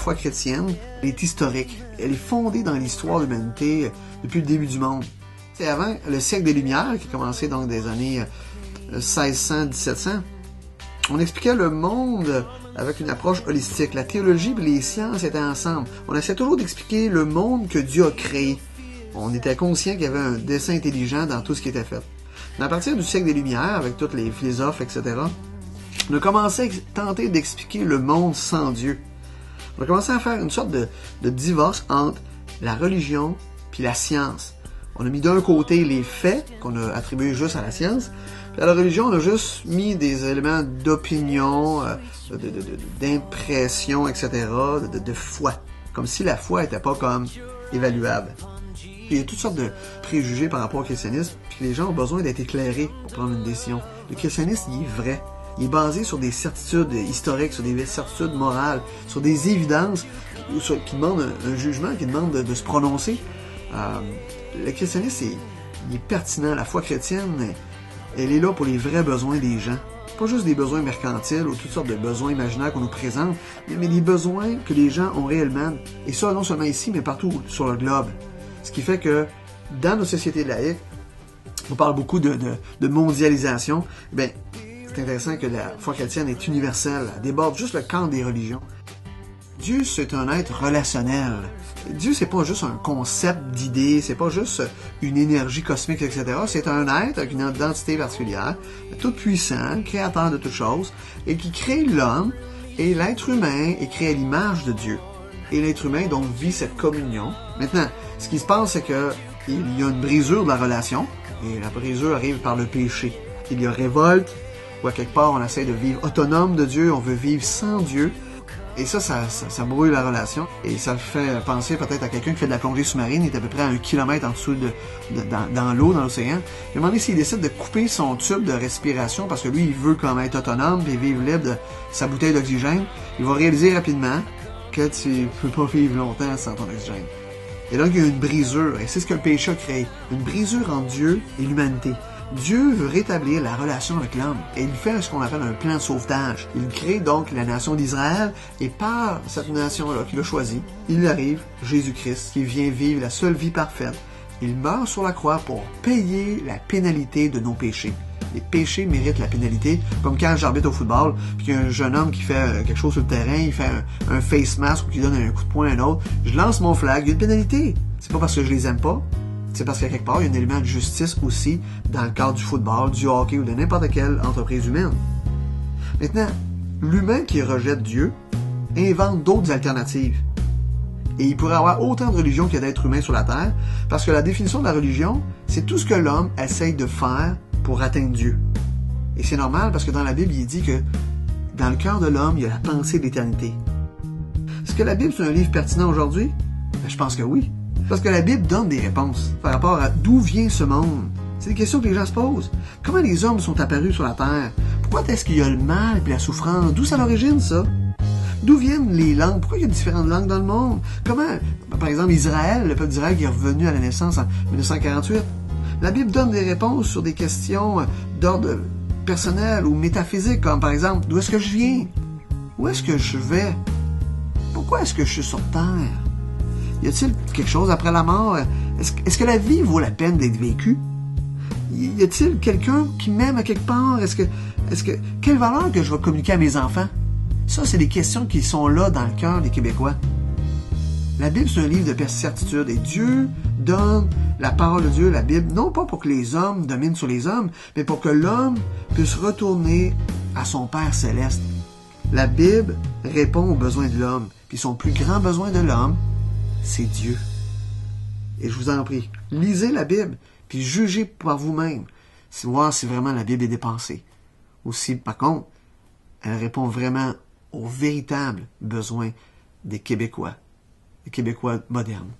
foi chrétienne est historique. Elle est fondée dans l'histoire de l'humanité depuis le début du monde. C'est avant le siècle des Lumières, qui a commencé donc des années 1600-1700. On expliquait le monde avec une approche holistique. La théologie et les sciences étaient ensemble. On essaie toujours d'expliquer le monde que Dieu a créé. On était conscient qu'il y avait un dessein intelligent dans tout ce qui était fait. Mais à partir du siècle des Lumières, avec tous les philosophes, etc., on a commencé à tenter d'expliquer le monde sans Dieu. On a commencé à faire une sorte de divorce entre la religion puis la science. On a mis d'un côté les faits qu'on a attribués juste à la science, puis à la religion, on a juste mis des éléments d'opinion, d'impression, etc., de foi. Comme si la foi n'était pas comme évaluable. Puis il y a toutes sortes de préjugés par rapport au christianisme, puis les gens ont besoin d'être éclairés pour prendre une décision. Le christianisme, il est vrai. Il est basé sur des certitudes historiques, sur des certitudes morales, sur des évidences qui demandent un jugement, qui demandent de se prononcer. Le christianisme, il est pertinent. La foi chrétienne, elle est là pour les vrais besoins des gens. Pas juste des besoins mercantiles ou toutes sortes de besoins imaginaires qu'on nous présente, mais des besoins que les gens ont réellement. Et ça, non seulement ici, mais partout sur le globe. Ce qui fait que, dans nos sociétés laïques, on parle beaucoup de mondialisation. Ben, c'est intéressant que la foi chrétienne est universelle. Elle déborde juste le camp des religions. Dieu, c'est un être relationnel. Dieu, c'est pas juste un concept d'idée, c'est pas juste une énergie cosmique, etc. C'est un être avec une identité particulière, tout puissant, créateur de toutes choses, et qui crée l'homme, et l'être humain est créé à l'image de Dieu. Et l'être humain, donc, vit cette communion. Maintenant, ce qui se passe, c'est que il y a une brisure de la relation, et la brisure arrive par le péché. Il y a révolte, ou à quelque part, on essaie de vivre autonome de Dieu, on veut vivre sans Dieu. Et ça brouille la relation. Et ça fait penser peut-être à quelqu'un qui fait de la plongée sous-marine, il est à peu près à 1 kilomètre en dessous dans l'eau, dans l'océan. Et à un moment donné, s'il décide de couper son tube de respiration, parce que lui, il veut quand même être autonome et vivre libre de sa bouteille d'oxygène, il va réaliser rapidement que tu peux pas vivre longtemps sans ton oxygène. Et donc, il y a une brisure, et c'est ce que le péché a créé. Une brisure entre Dieu et l'humanité. Dieu veut rétablir la relation avec l'homme et il fait ce qu'on appelle un plan de sauvetage. Il crée donc la nation d'Israël et par cette nation-là qu'il a choisie, il arrive Jésus-Christ qui vient vivre la seule vie parfaite. Il meurt sur la croix pour payer la pénalité de nos péchés. Les péchés méritent la pénalité, comme quand j'arbitre au football, puis qu'il y a un jeune homme qui fait quelque chose sur le terrain, il fait un face mask ou qui donne un coup de poing à un autre, je lance mon flag, il y a une pénalité. C'est pas parce que je les aime pas, c'est parce qu'à quelque part, il y a un élément de justice aussi dans le cadre du football, du hockey ou de n'importe quelle entreprise humaine. Maintenant, l'humain qui rejette Dieu invente d'autres alternatives. Et il pourrait y avoir autant de religions qu'il y a d'êtres humains sur la Terre, parce que la définition de la religion, c'est tout ce que l'homme essaye de faire pour atteindre Dieu. Et c'est normal parce que dans la Bible, il est dit que dans le cœur de l'homme, il y a la pensée de l'éternité. Est-ce que la Bible, c'est un livre pertinent aujourd'hui? Ben, je pense que oui. Parce que la Bible donne des réponses par rapport à d'où vient ce monde. C'est des questions que les gens se posent. Comment les hommes sont apparus sur la Terre? Pourquoi est-ce qu'il y a le mal et la souffrance? D'où c'est l'origine, ça? D'où viennent les langues? Pourquoi il y a différentes langues dans le monde? Comment, par exemple, Israël, le peuple d'Israël qui est revenu à la naissance en 1948? La Bible donne des réponses sur des questions d'ordre personnel ou métaphysique, comme par exemple, d'où est-ce que je viens? Où est-ce que je vais? Pourquoi est-ce que je suis sur Terre? Y a-t-il quelque chose après la mort? Est-ce que la vie vaut la peine d'être vécue? Y a-t-il quelqu'un qui m'aime à quelque part? Quelle valeur que je vais communiquer à mes enfants? Ça, c'est des questions qui sont là dans le cœur des Québécois. La Bible, c'est un livre de certitude et Dieu donne la parole de Dieu, la Bible, non pas pour que les hommes dominent sur les hommes, mais pour que l'homme puisse retourner à son Père céleste. La Bible répond aux besoins de l'homme, puis son plus grand besoin de l'homme, c'est Dieu. Et je vous en prie, lisez la Bible, puis jugez par vous-même, voir si vraiment la Bible est dépensée. Ou si, par contre, elle répond vraiment aux véritables besoins des Québécois modernes.